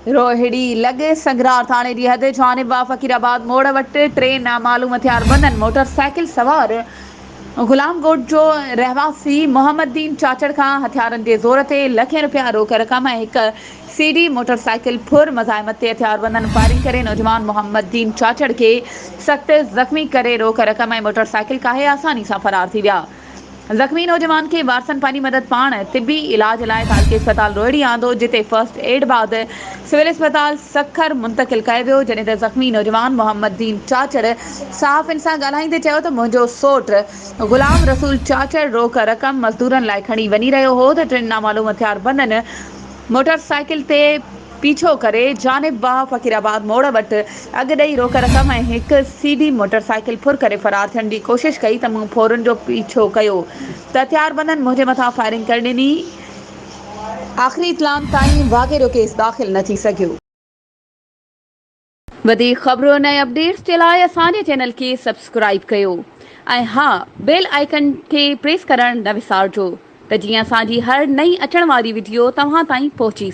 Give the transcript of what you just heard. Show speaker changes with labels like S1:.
S1: रोहिड़ी लॻे संगरार थाणे जी हद जहानिबा फ़कीराबाद मोड़ वटि टे नामालूम हथियारबंदनि मोटरसाइकिल सवार गुलामगोट जो रहवासी मोहम्मदीन चाचड़ खां हथियारनि जे ज़ोर ते लखें रुपया रोक रक़म ऐं हिक सीडी मोटरसाइकिल फुर मज़ाहिमत ते हथियारबंदनि फायरिंग करे नौजवान मोहम्मदीन चाचड़ खे सख़्त ज़ख़्मी करे रोक रक़म ऐं मोटरसाइकिल काहे आसानी सां फरार थी विया। ज़ख़्मी नौजवान खे वारसनि पंहिंजी मदद पाण तिबी इलाज लाइ तालके अस्पताल रोहिड़ी आंदो, जिते फर्स्ट एड बाद सिविल अस्पताल सखर मुंतक़िल कयो वियो, जॾहिं त ज़ख़्मी नौजवान मोहम्मदीन चाचड़ सहाफ़ियुनि सां ॻाल्हाईंदे चयो त मुंहिंजो सोट गुलाम रसूल चाचड़ रोक रक़म मज़दूरनि लाइ खणी वञी रहियो हो त टिनि नामालूम हथियारबंदनि मोटरसाइकिल ते पीछो करे जानिबा फ़कीराबाद मोड़ वटि अॻु ॾेई रोक रक़म ऐं हिक सीडी मोटरसाइकिल फुर करे फरार थियण जी कोशिशि कई त मूं फौरन जो पीछो कयो त हथियारबंदनि मुंहिंजे मथां फायरिंग करे ॾिनी। आख़िरी इत्लाम ताईं वाक़े जो केस दाख़िल न थी सघियो। वधीक ख़बरुनि ऐं अपडेट्स जे लाइ असांजे चैनल खे सब्सक्राइब कयो ऐं हा, बेल आइकन खे प्रेस करणु न विसारिजो त जीअं असांजी हर नई अचण वारी वीडियो तव्हां ताईं पहुची